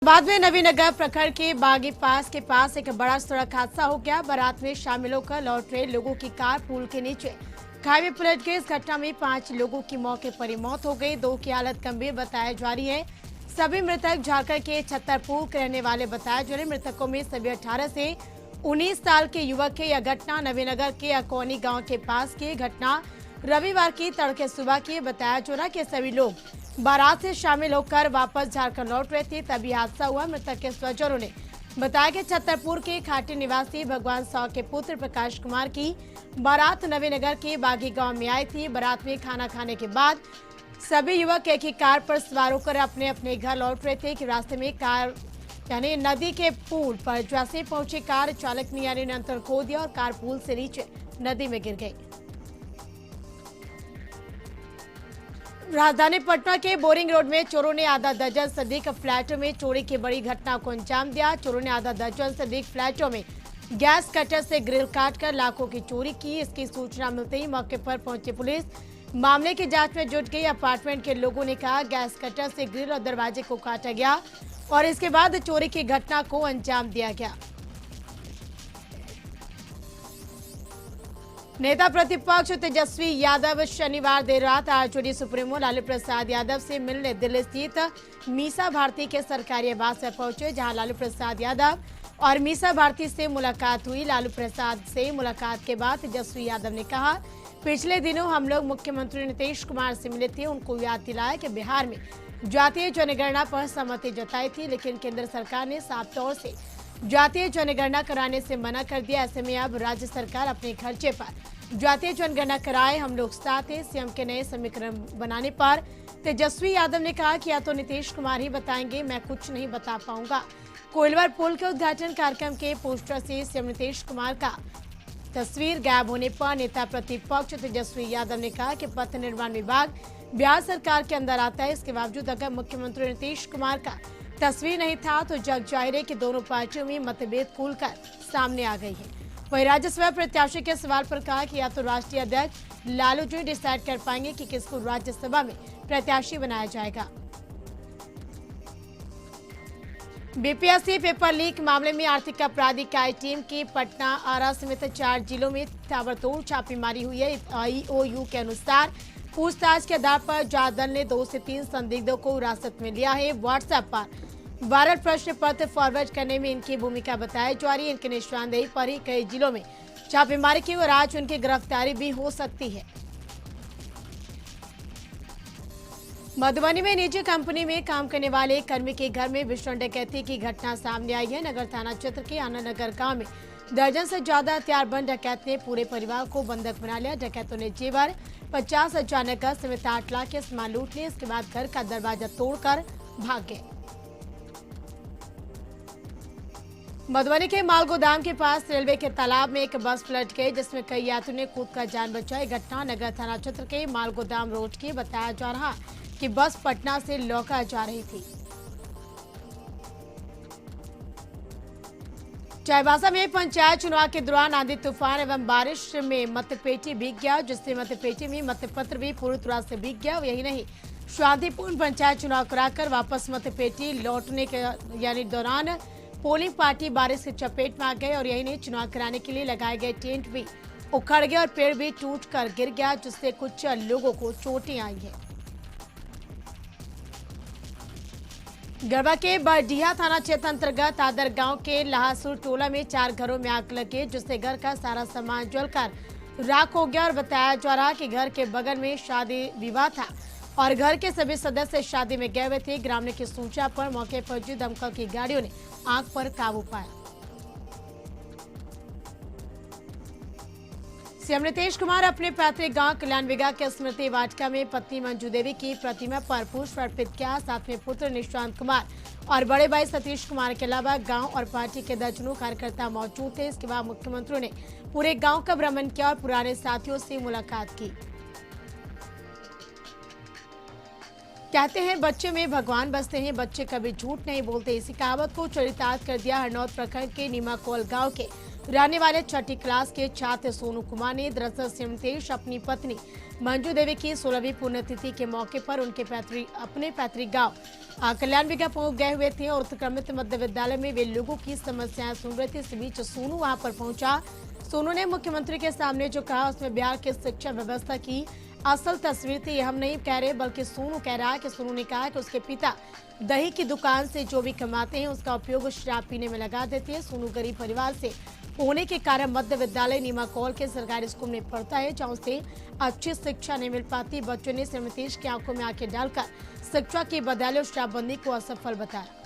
बाद में नवीनगर प्रखंड के बागी पास के पास एक बड़ा सड़क हादसा हो गया। बारात में शामिल होकर लौट रहे लोगों की कार पुल के नीचे खाई में पलट गई। इस घटना में 5 लोगों की मौके पर ही मौत हो गई। 2 की हालत गंभीर बताई जा रही है। सभी मृतक झारखंड के छतरपुर के रहने वाले बताए जा रहे। मृतकों में सभी 18 से 19 साल के युवक है। यह घटना नवीनगर के अकोनी गाँव के पास की घटना रविवार की तड़के सुबह की बताया जा रहा कि सभी लोग बारात से शामिल होकर वापस झारखंड लौट रहे थे, तभी हादसा हुआ। मृतक के स्वजनों ने बताया कि छतरपुर के खाटी निवासी भगवान साव के पुत्र प्रकाश कुमार की बारात नवीनगर के बागी गांव में आई थी। बारात में खाना खाने के बाद सभी युवक एक ही कार पर सवार होकर अपने अपने घर लौट रहे थे कि रास्ते में कार यानी नदी के पुल पर जैसे पहुंचे कार चालक ने यानी नियंत्रण खो दिया और कार पुल से नीचे नदी में गिर गई। राजधानी पटना के बोरिंग रोड में चोरों ने आधा दर्जन से अधिक फ्लैटों में चोरी की बड़ी घटना को अंजाम दिया। चोरों ने आधा दर्जन से अधिक फ्लैटों में गैस कटर से ग्रिल काटकर लाखों की चोरी की। इसकी सूचना मिलते ही मौके पर पहुंची पुलिस मामले की जांच में जुट गई। अपार्टमेंट के लोगों ने कहा गैस कटर से ग्रिल और दरवाजे को काटा गया और इसके बाद चोरी की घटना को अंजाम दिया गया। नेता प्रतिपक्ष तेजस्वी यादव शनिवार देर रात आरजेडी सुप्रीमो लालू प्रसाद यादव से मिलने दिल्ली स्थित मीसा भारती के सरकारी आवास पर पहुंचे, जहां लालू प्रसाद यादव और मीसा भारती से मुलाकात हुई। लालू प्रसाद से मुलाकात के बाद तेजस्वी यादव ने कहा, पिछले दिनों हम लोग मुख्यमंत्री नीतीश कुमार से मिले थे। उनको याद दिलाया कि बिहार में जातीय जनगणना पर सहमति जताई थी, लेकिन केंद्र सरकार ने साफ तौर से जातीय जनगणना कराने से मना कर दिया। ऐसे में अब राज्य सरकार अपने खर्चे पर जातीय जनगणना कराए। हम लोग साथ हैं। सीएम के नए समीकरण बनाने पर तेजस्वी यादव ने कहा कि या तो नीतीश कुमार ही बताएंगे, मैं कुछ नहीं बता पाऊंगा। कोइलवर पुल के उद्घाटन कार्यक्रम के पोस्टर से सीएम नीतीश कुमार का तस्वीर गायब होने पर नेता प्रतिपक्ष तेजस्वी यादव ने कहा कि पथ निर्माण विभाग बिहार सरकार के अंदर आता है। इसके बावजूद अगर मुख्यमंत्री नीतीश कुमार का तस्वीर नहीं था तो जग जाहिर है कि दोनों पार्टियों में मतभेद खुलकर सामने आ गई है। वहीं राज्यसभा प्रत्याशी के सवाल पर कहा कि या तो राष्ट्रीय अध्यक्ष लालू जी डिसाइड कर पाएंगे कि किसको राज्यसभा में प्रत्याशी बनाया जाएगा। बीपीएससी पेपर लीक मामले में आर्थिक अपराध इकाई टीम की पटना, आरा समेत 4 जिलों में ताबड़तोड़ छापेमारी हुई है। ईओयू के अनुसार पूछताछ के आधार पर जांच दल ने 2 से 3 संदिग्धों को हिरासत में लिया है। व्हाट्सएप पर वायरल प्रश्न पत्र फॉरवर्ड करने में इनकी भूमिका बताई जा रही है। इनकी निशानदेही पर ही कई जिलों में छापेमारी की और आज उनकी गिरफ्तारी भी हो सकती है। मधुबनी में निजी कंपनी में काम करने वाले कर्मी के घर में भीषण डकैती की घटना सामने आई है। नगर थाना क्षेत्र के आनंद नगर गाँव में दर्जन से ज्यादा हथियारबंद डकैत ने पूरे परिवार को बंधक बना लिया। डकैतों ने जेवर 50,000 नकद समेत 8 लाख के सामान लूट लिए। इसके बाद घर का दरवाजा तोड़कर भाग गए। मधुबनी के माल गोदाम के पास रेलवे के तालाब में एक बस पलट गई, जिसमें कई यात्रियों ने कूद कर जान बचाई। घटना नगर थाना क्षेत्र के माल गोदाम रोड की बताया जा रहा कि बस पटना से लौका जा रही थी। चाईबासा में पंचायत चुनाव के दौरान आंधी तूफान एवं बारिश में मतपेटी भीग गया, जिससे मतपेटी में मतपत्र भी पूरी तरह से भीग गया। यही नहीं, शांतिपूर्ण पंचायत चुनाव कराकर वापस मतपेटी लौटने के यानी दौरान पोलिंग पार्टी बारिश की चपेट में आ गए और यही नहीं, चुनाव कराने के लिए लगाए गए टेंट भी उखड़ गए और पेड़ भी टूटकर गिर गया, जिससे कुछ लोगों को चोटें आई है। गढ़वा के बरडीहा थाना क्षेत्र अंतर्गत आदर गांव के लाहासुर टोला में 4 घरों में आग लगी, जिससे घर का सारा सामान जलकर राख हो गया और बताया जा रहा कि घर के बगल में शादी विवाह था और घर के सभी सदस्य शादी में गए हुए थे। ग्रामीणों की सूचना पर मौके पर पहुंची दमकल की गाड़ियों ने आग पर काबू पाया। सीएम नीतीश कुमार अपने पैतृक गांव कल्याणविगा के स्मृति वाटिका में पत्नी मंजू देवी की प्रतिमा पर पुष्प अर्पित किया। साथ में पुत्र निशांत कुमार और बड़े भाई सतीश कुमार के अलावा गांव और पार्टी के दर्जनों कार्यकर्ता मौजूद थे। इसके बाद मुख्यमंत्री ने पूरे गांव का भ्रमण किया और पुराने साथियों से मुलाकात की। कहते हैं बच्चे में भगवान बसते हैं, बच्चे कभी झूठ नहीं बोलते। इसी कहावत को चरितार्थ कर दिया हरनौत प्रखंड के नीमाकोल गांव के रहने वाले छठी क्लास के छात्र सोनू कुमार ने दरअसल सिमतेश अपनी पत्नी मंजू देवी की 16वीं पुण्यतिथि के मौके पर अपने पैतृक गांव कल्याण बिगा पहुंच गए हुए थे और उत्क्रमित मध्य विद्यालय में वे लोगों की समस्याएं सुन रहे थे। इस बीच सोनू वहां पर पहुंचा। सोनू ने मुख्यमंत्री के सामने जो कहा उसमें बिहार की शिक्षा व्यवस्था की असल तस्वीर थी। ये हम नहीं कह रहे बल्कि सोनू कह रहा है कि सोनू ने कहा कि उसके पिता दही की दुकान से जो भी कमाते हैं उसका उपयोग शराब पीने में लगा देते हैं। सोनू गरीब परिवार से होने के कारण मध्य विद्यालय नीमाकौल के सरकारी स्कूल में पढ़ता है जहां उसे अच्छी शिक्षा नहीं मिल पाती। बच्चों ने सिमतेश की आंखों में आंखें डालकर शिक्षा के बदले और शराबबंदी को असफल बताया।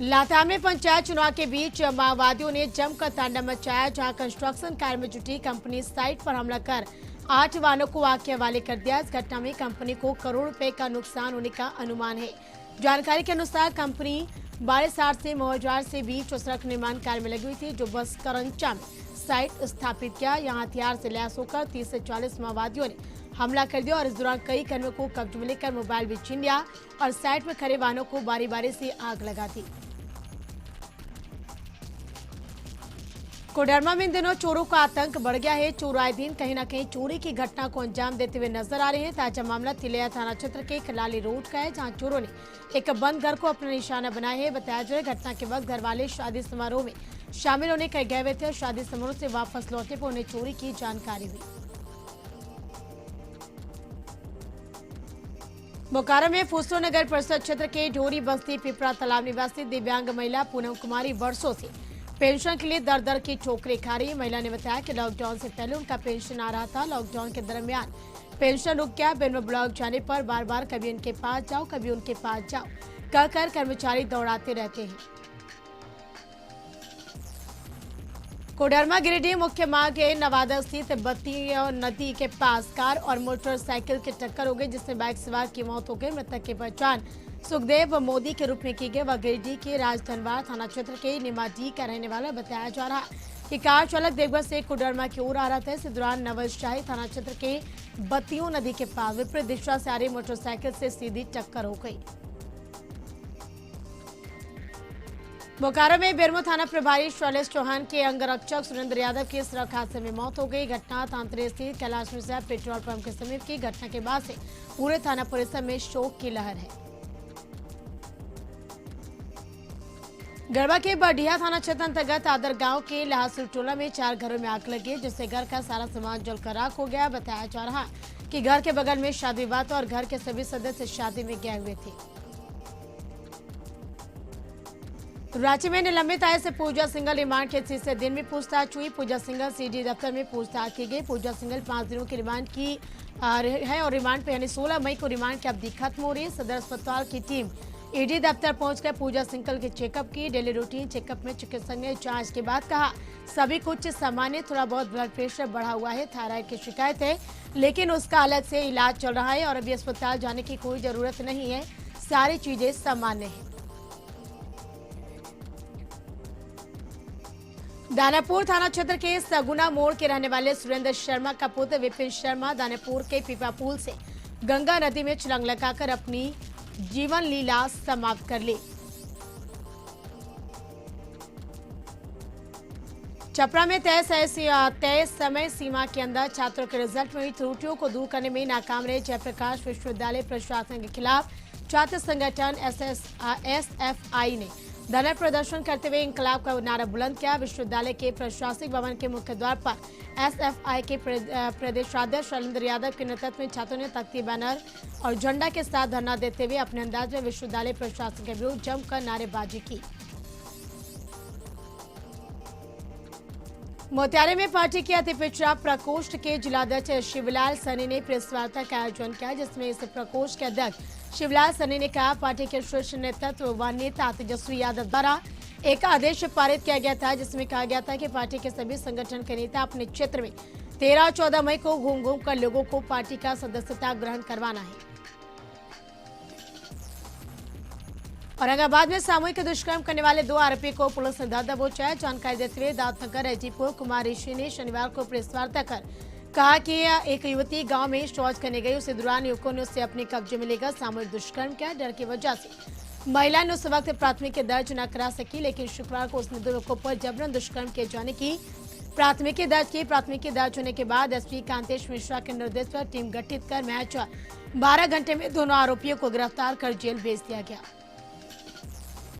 लातेहार में पंचायत चुनाव के बीच माओवादियों ने जमकर तांडव मचाया, जहां कंस्ट्रक्शन कार्य में जुटी कंपनी साइट पर हमला कर 8 वाहनों को आग के हवाले कर दिया। इस घटना में कंपनी को करोड़ रुपए का नुकसान होने का अनुमान है। जानकारी के अनुसार कंपनी बाड़ेसार से मोहजार से बीच सड़क निर्माण कार्य में लगी हुई थी, जो बस करंचा में साइट स्थापित किया। यहाँ हथियार से लैस होकर 30 से 40 माओवादियों ने हमला कर दिया और इस दौरान कई कर्मियों को कब्जे में लेकर मोबाइल भी छीन लिया और साइट में खड़े वाहनों को बारी बारी से आग लगा दी। कोडरमा में इन दिनों चोरों का आतंक बढ़ गया है। चोर आए दिन कहीं न कहीं चोरी की घटना को अंजाम देते हुए नजर आ रहे हैं। ताजा मामला तिलैया थाना क्षेत्र के खलाली रोड का है, जहां चोरों ने एक बंद घर को अपना निशाना बनाया है। बताया जाए घटना के वक्त घर वाले शादी समारोह में शामिल होने गए हुए थे और शादी समारोह से वापस लौटने पर उन्हें चोरी की जानकारी हुई। बोकारो में फुसरो नगर परिषद क्षेत्र के ढोरी बस्ती पिपरा तालाब निवासी दिव्यांग महिला पूनम कुमारी वर्षों से पेंशन के लिए दर दर की ठोकरें खा रही। महिला ने बताया कि लॉकडाउन से पहले उनका पेंशन आ रहा था। लॉकडाउन के दरमियान पेंशन रुक गया। बेनवा ब्लॉक जाने पर बार बार कभी उनके पास जाओ कभी उनके पास जाओ कहकर कर्मचारी दौड़ाते रहते हैं। कोडरमा गिरिडीह मुख्य मार्ग के नवादा स्थित बत्ती और नदी के पास कार और मोटरसाइकिल की टक्कर हो गई, जिसमें बाइक सवार की मौत हो गई। मृतक की पहचान सुखदेव मोदी के रूप में की गई। वह गिरिडीह के राजधनवार थाना क्षेत्र के निमाजी का रहने वाला बताया जा रहा है कि कार चालक देवघर से कोडरमा की ओर आ रहा था। इस दौरान नवलशाही थाना क्षेत्र के बत्तियों नदी के पास विपरीत दिशा से आ रही मोटरसाइकिल से सीधी टक्कर हो गई। बोकारो में बेरमो थाना प्रभारी शैलेश चौहान के अंगरक्षक सुरेंद्र यादव की सड़क हादसे में मौत हो गई। घटना तांतरे स्थित कैलाश मिश्रा पेट्रोल पंप के समीप की। घटना के बाद से पूरे थाना परिसर में शोक की लहर है। गढ़वा के बढ़िया थाना क्षेत्र अंतर्गत आदर गांव के लहासुर टोला में 4 घरों में आग लगी, जिससे घर का सारा सामान जलकर राख हो गया। बताया जा रहा है कि घर के बगल में शादी विवाह था और घर के सभी सदस्य शादी में गए हुए थे। रांची में निलंबित आय से पूजा सिंघल रिमांड के तीसरे दिन भी पूछताछ हुई। पूजा सिंघल सीडी दफ्तर में पूछताछ की गई। पूजा सिंघल 5 दिनों की रिमांड की है और रिमांड पे यानी 16 मई को रिमांड की अवधि खत्म हो रही है। सदर अस्पताल की टीम ईडी दफ्तर पहुंचकर पूजा सिंघल की चेकअप की। डेली रूटीन चेकअप में चिकित्सक ने जांच के बाद कहा सभी कुछ सामान्य, थोड़ा बहुत ब्लड प्रेशर बढ़ा हुआ है, थायराइड की शिकायत है, लेकिन उसका अलग से इलाज चल रहा है और अभी अस्पताल जाने की कोई जरूरत नहीं है, सारी चीजें सामान्य है। दानापुर थाना क्षेत्र के सगुना मोड़ के रहने वाले सुरेंद्र शर्मा का पुत्र विपिन शर्मा दानापुर के पीपा पुल से गंगा नदी में छलांग लगाकर अपनी जीवन लीला समाप्त कर ली। छपरा में तय समय सीमा के अंदर छात्रों के रिजल्ट में हुई त्रुटियों को दूर करने में नाकाम रहे जयप्रकाश विश्वविद्यालय प्रशासन के खिलाफ छात्र संगठन SFI ने धरना प्रदर्शन करते हुए इंकलाब का नारा बुलंद किया। विश्वविद्यालय के प्रशासनिक भवन के मुख्य द्वार पर SFI के प्रदेशाध्यक्ष शैलेंद्र यादव के नेतृत्व में छात्रों ने तख्ती, बैनर और झंडा के साथ धरना देते हुए अपने अंदाज में विश्वविद्यालय प्रशासन के विरुद्ध जमकर नारेबाजी की। मोतिहारी में पार्टी के अति पिछड़ा प्रकोष्ठ के जिलाध्यक्ष शिवलाल सनी ने प्रेस वार्ता का आयोजन किया, जिसमें इस प्रकोष्ठ के अध्यक्ष शिवलाल सनी ने कहा पार्टी के शीर्ष नेतृत्व व नेता तेजस्वी यादव द्वारा एक आदेश पारित किया गया था, जिसमें कहा गया था कि पार्टी के सभी संगठन के नेता अपने क्षेत्र में 13 और 14 मई को घूम घूम कर लोगों को पार्टी का सदस्यता ग्रहण करवाना है। औरंगाबाद में सामूहिक दुष्कर्म करने वाले 2 आरोपी को पुलिस ने धर दबोचा है। जानकारी देते हुए दाऊदनगर एजीपुर कुमार ऋषि ने शनिवार को प्रेस वार्ता कर कहा कि एक युवती गांव में शौच करने गई, उसी दौरान युवकों ने उससे अपने कब्जे में लेकर सामूहिक दुष्कर्म किया। डर की वजह से महिला ने उस वक्त प्राथमिकी दर्ज न करा सकी, लेकिन शुक्रवार को उसने 2 युवकों पर जबरन दुष्कर्म किए जाने की प्राथमिकी दर्ज की। प्राथमिकी दर्ज होने के बाद एसपी कांतेश मिश्रा के निर्देश पर टीम गठित कर महज 12 घंटे में दोनों आरोपियों को गिरफ्तार कर जेल भेज दिया गया।